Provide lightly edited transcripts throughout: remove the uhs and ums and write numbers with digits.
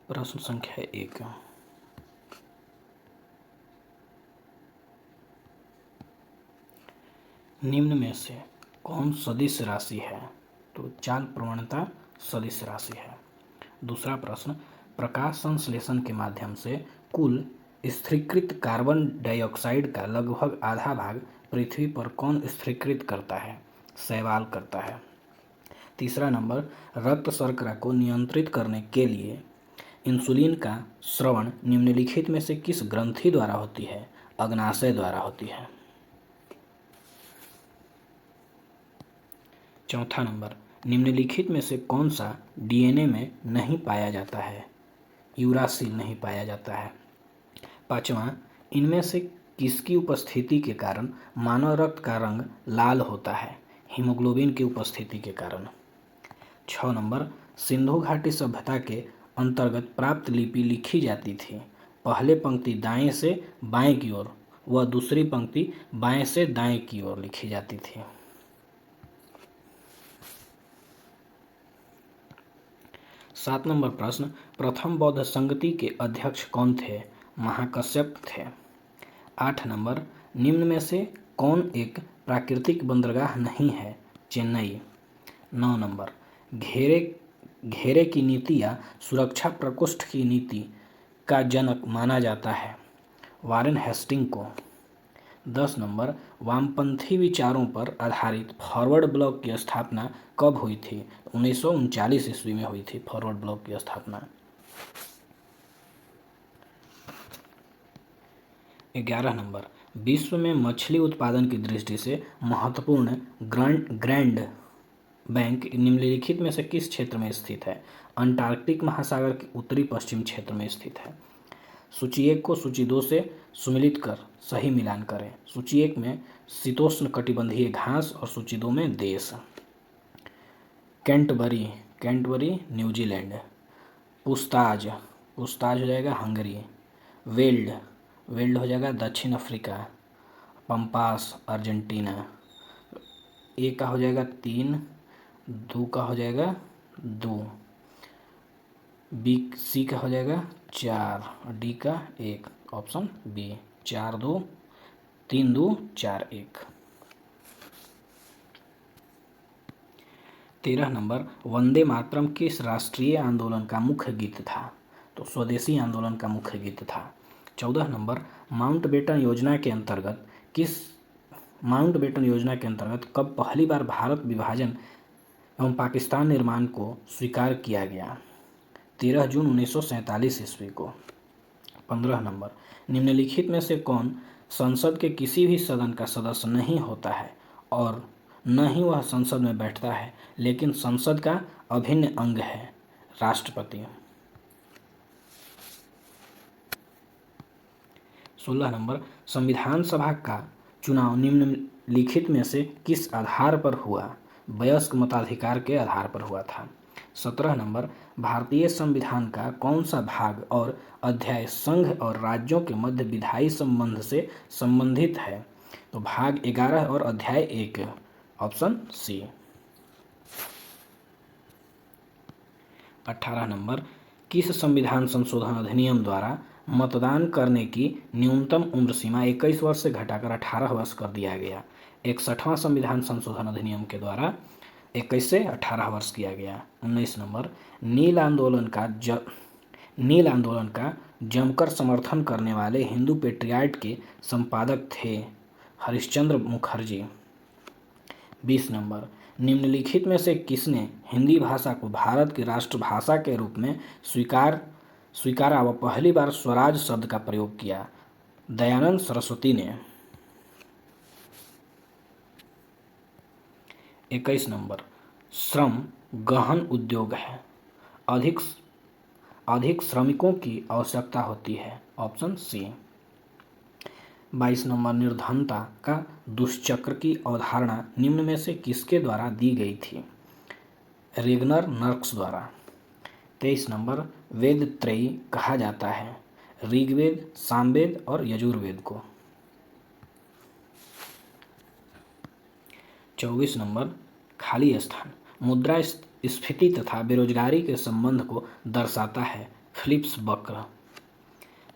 प्रश्न संख्या 1, निम्न में से कौन सदिश राशि है? तो चाल प्रवणता सदिश राशि है। दूसरा प्रश्न, प्रकाश संश्लेषण के माध्यम से कुल स्थिरीकृत कार्बन डाइऑक्साइड का लगभग आधा भाग पृथ्वी पर कौन स्थिरीकृत करता है? शैवाल करता है। तीसरा नंबर, रक्त शर्करा को नियंत्रित करने के लिए इंसुलिन का स्रवण निम्नलिखित में से किस ग्रंथि द्वारा होती है? अग्नाशय द्वारा होती है। चौथा नंबर, निम्नलिखित में से कौन सा डीएनए में नहीं पाया जाता है? यूरासिल नहीं पाया जाता है। पांचवा, इनमें से किसकी उपस्थिति के कारण मानव रक्त का रंग लाल होता है? हीमोग्लोबिन की उपस्थिति के कारण। 6 नंबर, सिंधु घाटी सभ्यता के अंतर्गत प्राप्त लिपि लिखी जाती थी। पहले पंक्ति दाएं से बाएं की ओर व दूसरी पंक्ति बाएं से दाएं की ओर लिखी जाती थी। 7 नंबर प्रश्न, प्रथम बौद्ध संगति के अध्यक्ष कौन थे? महाकश्यप थे। 8 नंबर, निम्न में से कौन एक प्राकृतिक बंदरगाह नहीं है? चेन्नई। 9 नंबर, घेरे की नीति या सुरक्षा प्रकोष्ठ की नीति का जनक माना जाता है? वारेन हेस्टिंग को। 10 नंबर, वामपंथी विचारों पर आधारित फॉरवर्ड ब्लॉक की स्थापना कब हुई थी? 1939 ईस्वी में हुई थी फॉरवर्ड ब्लॉक की स्थापना। 11 नंबर, विश्व में मछली उत्पादन की दृष्टि से महत्वपूर्ण ग्रैंड बैंक निम्नलिखित में से किस क्षेत्र में स्थित है? अंटार्कटिक महासागर के उत्तरी पश्चिम क्षेत्र में स्थित है। सूची 1 को सूची 2 से सुमिलित कर सही मिलान करें। सूची 1 में शीतोष्ण कटिबंधीय घास और सूची 2 में देश। Canterbury New Zealand. पुस्ताज हो जाएगा हंगरी। वेल्ड हो जाएगा दक्षिण अफ्रीका। Pampas Argentina. ए का हो जाएगा 3, दो का हो जाएगा 2, बी सी का हो जाएगा 4 और डी का 1। Option B 4 2 3 2 4 1। 13 number, Vande Mataram किस राष्ट्रीय आंदोलन का मुख्य गीत था? तो स्वदेशी आंदोलन का मुख्य गीत था। 14 नंबर, माउंटबेटन योजना के अंतर्गत कब पहली बार भारत विभाजन एवं पाकिस्तान निर्माण को स्वीकार किया गया? 13 जून 1947 ईस्वी को। 15 नंबर, निम्नलिखित में से कौन संसद के किसी भी सदन का सदस्य नहीं होता है और न ही वह संसद में बैठता है लेकिन संसद का अभिन्न अंग है? राष्ट्रपति। 16 नंबर, संविधान सभा का चुनाव निम्नलिखित में से किस आधार पर हुआ? वयस्क मताधिकार के आधार पर हुआ था। 17 नंबर, भारतीय संविधान का कौन सा भाग और अध्याय संघ और राज्यों के मध्य विधायी संबंध से संबंधित है? तो भाग 11 और अध्याय 1। Option C. 18 नंबर, किस संविधान संशोधन अधिनियम द्वारा मतदान करने की न्यूनतम उम्र सीमा 21 वर्ष से घटाकर 18 वर्ष कर दिया गया? 61वां संविधान संशोधन अधिनियम के द्वारा 21 से 18 वर्ष किया गया। 19 नंबर, नील आंदोलन का जमकर समर्थन करने वाले हिंदू पेट्रियाट के संपादक थे? हरिश्चंद्र मुखर्जी। 20 नंबर, निम्नलिखित में से किसने हिंदी भाषा को भारत की राष्ट्रभाषा के रूप में स्वीकारा व पहली बार स्वराज शब्द का प्रयोग किया? दयानंद सरस्वती ने। 21 नंबर, श्रम गहन उद्योग है, अधिक श्रमिकों की आवश्यकता होती है। Option C. 22 नंबर, निर्धनता का दुष्चक्र की अवधारणा निम्न में से किसके द्वारा दी गई थी? रेगनर नर्क्स द्वारा। 23 नंबर, वेद त्रयी कहा जाता है? ऋग्वेद, सामवेद और यजुर्वेद को। 24 नंबर, खाली स्थान मुद्रास्फीति तथा बेरोजगारी के संबंध को दर्शाता है? फिलिप्स वक्र।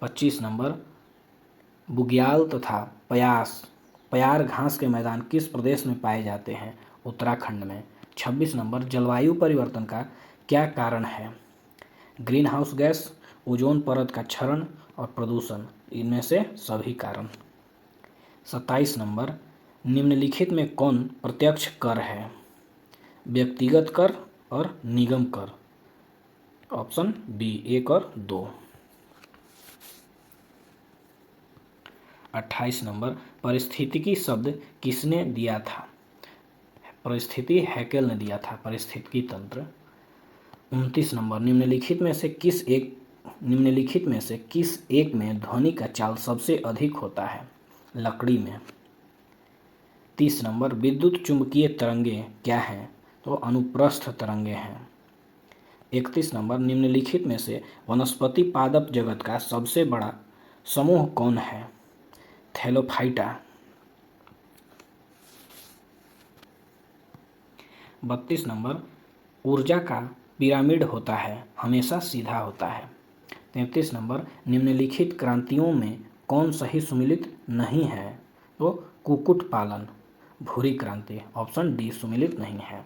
25 नंबर बुग्याल तथा प्यार घास के मैदान किस प्रदेश में पाए जाते हैं? उत्तराखंड में। 26 नंबर जलवायु परिवर्तन का क्या कारण है? ग्रीन हाउस गैस, ओजोन परत का क्षरण और प्रदूषण, इनमें से सभी कारण। 27 नंबर निम्नलिखित में कौन प्रत्यक्ष कर है? व्यक्तिगत कर और निगम कर। ऑप्शन बी 1 और 2। 28 नंबर पारिस्थितिकी शब्द किसने दिया था? परिस्थिति हैकेल ने दिया था, पारिस्थितिकी तंत्र। 29 नंबर निम्नलिखित में से किस एक में ध्वनि का चाल सबसे अधिक होता है? लकड़ी में। 30 नंबर विद्युत चुंबकीय तरंगे क्या हैं? तो अनुप्रस्थ तरंगे हैं। 31 नंबर निम्नलिखित में से वनस्पति पादप जगत का सबसे बड़ा समूह कौन है? थैलोफाइटा। 32 नंबर ऊर्जा का पिरामिड होता है, हमेशा सीधा होता है। 33 नंबर निम्नलिखित क्रांतियों में कौन सही सुमेलित नहीं है? तो कुक्कुट पालन, भूरी क्रांति, ऑप्शन डी सुमेलित नहीं है।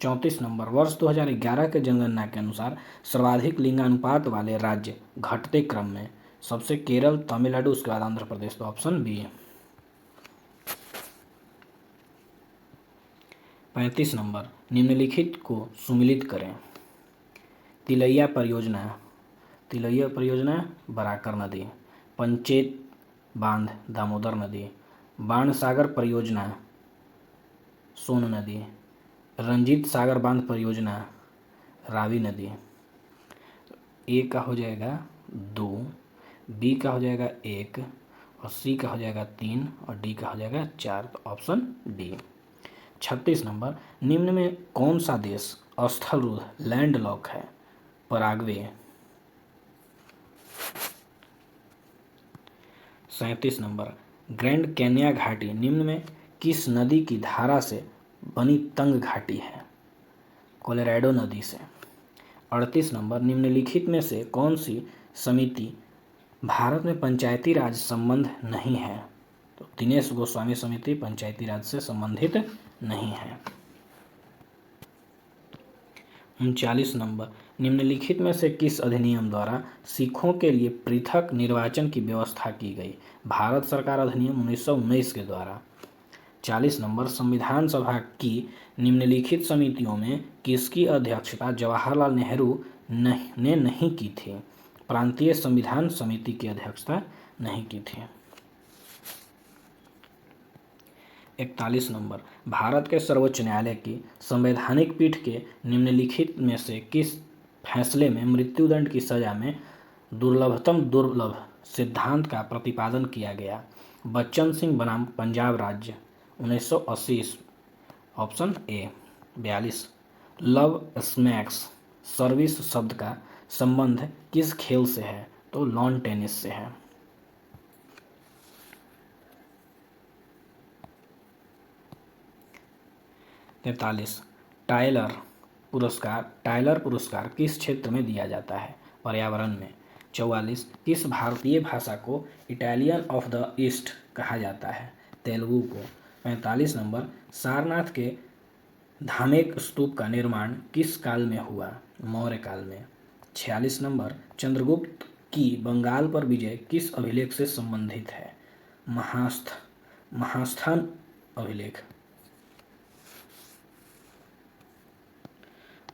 34 नंबर वर्ष 2011 के जनगणना के अनुसार सर्वाधिक लिंगानुपात वाले राज्य घटते क्रम में सबसे केरल, तमिलनाडु, उसके बाद आंध्र प्रदेश, तो ऑप्शन बी। 35 नंबर निम्नलिखित को सुमेलित करें। तिलैया परियोजना बराकर नदी, पंचेत बांध दामोदर नदी, बाणसागर परियोजना सोन नदी, रंजीत सागर बांध परियोजना रावी नदी। ए का हो जाएगा 2, बी का हो जाएगा 1 और सी का हो जाएगा 3 और डी का हो जाएगा 4, तो ऑप्शन डी। 36 नंबर निम्न में कौन सा देश स्थलरुद्ध लैंडलॉक है? पराग्वे। 37 नंबर ग्रैंड कैन्या घाटी निम्न में किस नदी की धारा से बनी तंग घाटी है? कोलोराडो नदी से। 38 नंबर निम्नलिखित में से कौन सी समिति भारत में पंचायती राज संबंध नहीं है? तो दिनेश गोस्वामी समिति पंचायती राज से संबंधित नहीं है। 39 नंबर निम्नलिखित में से किस अधिनियम द्वारा सिखों के लिए पृथक निर्वाचन की व्यवस्था की गई? भारत सरकार अधिनियम 1919 के द्वारा। 40 नंबर संविधान सभा की निम्नलिखित समितियों में किसकी अध्यक्षता जवाहरलाल नेहरू ने नहीं की थी? प्रांतीय संविधान समिति की अध्यक्षता नहीं की थी। 41 नंबर भारत के सर्वोच्च न्यायालय की संवैधानिक पीठ के निम्नलिखित में से किस फैसले में मृत्युदंड की सजा में दुर्लभतम दुर्लभ सिद्धांत का प्रतिपादन किया गया? बच्चन सिंह बनाम पंजाब राज्य 1980, option A. 42 love smacks service शब्द का संबंध किस खेल से है? तो लॉन टेनिस से है। 43 टायलर पुरस्कार किस क्षेत्र में दिया जाता है? पर्यावरण में। 44 किस भारतीय भाषा को इटालियन ऑफ द ईस्ट कहा जाता है? तेलुगु को। 45 नंबर सारनाथ के धामेक स्तूप का निर्माण किस काल में हुआ? मौर्य काल में। 46 नंबर चंद्रगुप्त की बंगाल पर विजय किस अभिलेख से संबंधित है? महास्थान अभिलेख।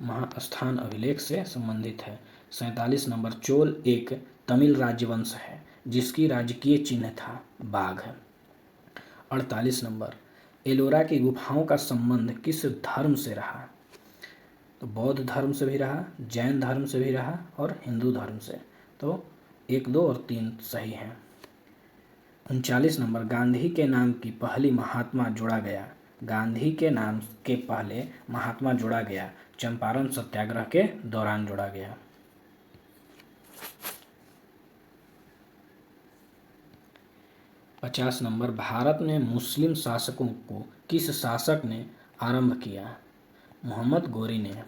महास्थान अभिलेख से संबंधित है। 47 नंबर चोल एक तमिल राजवंश है जिसकी राजकीय चिन्ह था बाघ। 48 नंबर एलोरा की गुफाओं का संबंध किस धर्म से रहा? तो बौद्ध धर्म से भी रहा, जैन धर्म से भी रहा और हिंदू धर्म से, तो 1, 2 और 3 सही हैं। 39 नंबर गांधी के नाम की पहली महात्मा जोड़ा गया। गांधी के नाम के पहले महात्मा जोड़ा गया चंपारण सत्याग्रह के दौरान जोड़ा गया। 50 नंबर भारत में मुस्लिम शासकों को किस शासक ने आरंभ किया? मोहम्मद गोरी ने।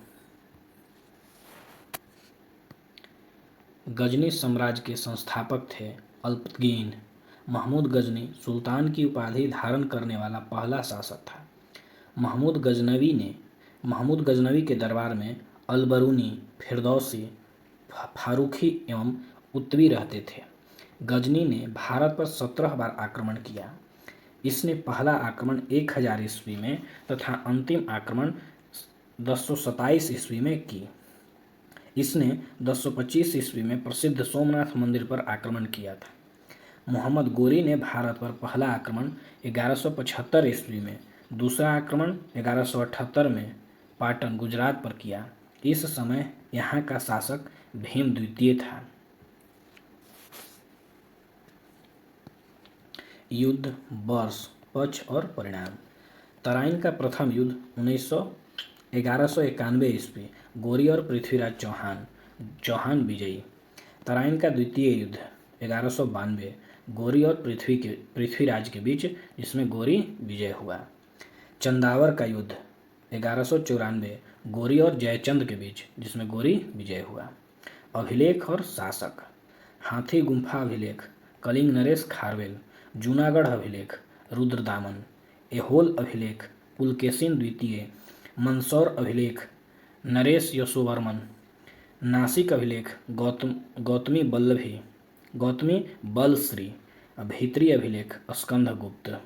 गजनी साम्राज्य के संस्थापक थे अल्पतगीन। महमूद गजनी सुल्तान की उपाधि धारण करने वाला पहला शासक था। महमूद गजनवी के दरबार में अलबरूनी, फिरदौसी, फारूकी एवं उत्तवी रहते थे। गजनी ने भारत पर 17 बार आक्रमण किया। इसने पहला आक्रमण 1000 ईस्वी में तथा अंतिम आक्रमण 1027 ईस्वी में की। इसने 1025 ईस्वी में प्रसिद्ध सोमनाथ मंदिर पर आक्रमण किया था। मोहम्मद गोरी ने भारत पर पहला आक्रमण 1175 ईस्वी में, दूसरा आक्रमण 1178 में पाटन गुजरात पर किया। इस समय यहाँ का शासक भीम द्वितीय था। युद्ध, वर्ष, पक्ष और परिणाम। तराइन का प्रथम युद्ध 1191 ईस्वी, गोरी और पृथ्वीराज चौहान विजयी। तराइन का द्वितीय युद्ध 1192, गोरी और पृथ्वीराज के बीच, जिसमें गोरी विजय हुआ। चंदावर का युद्ध 1194, गोरी और जयचंद के बीच, जिसमें गोरी विजय हुआ। अभिलेख और शासक। हाथी गुम्फा अभिलेख कलिंग नरेश खारवेल। जूनागढ़ अभिलेख रुद्रदामन। एहोल अभिलेख पुलकेशिन द्वितीय। मंदसौर अभिलेख नरेश यशोवर्मन। नासिक अभिलेख गौतमी बलश्री। भीतरी अभिलेख स्कंदगुप्त।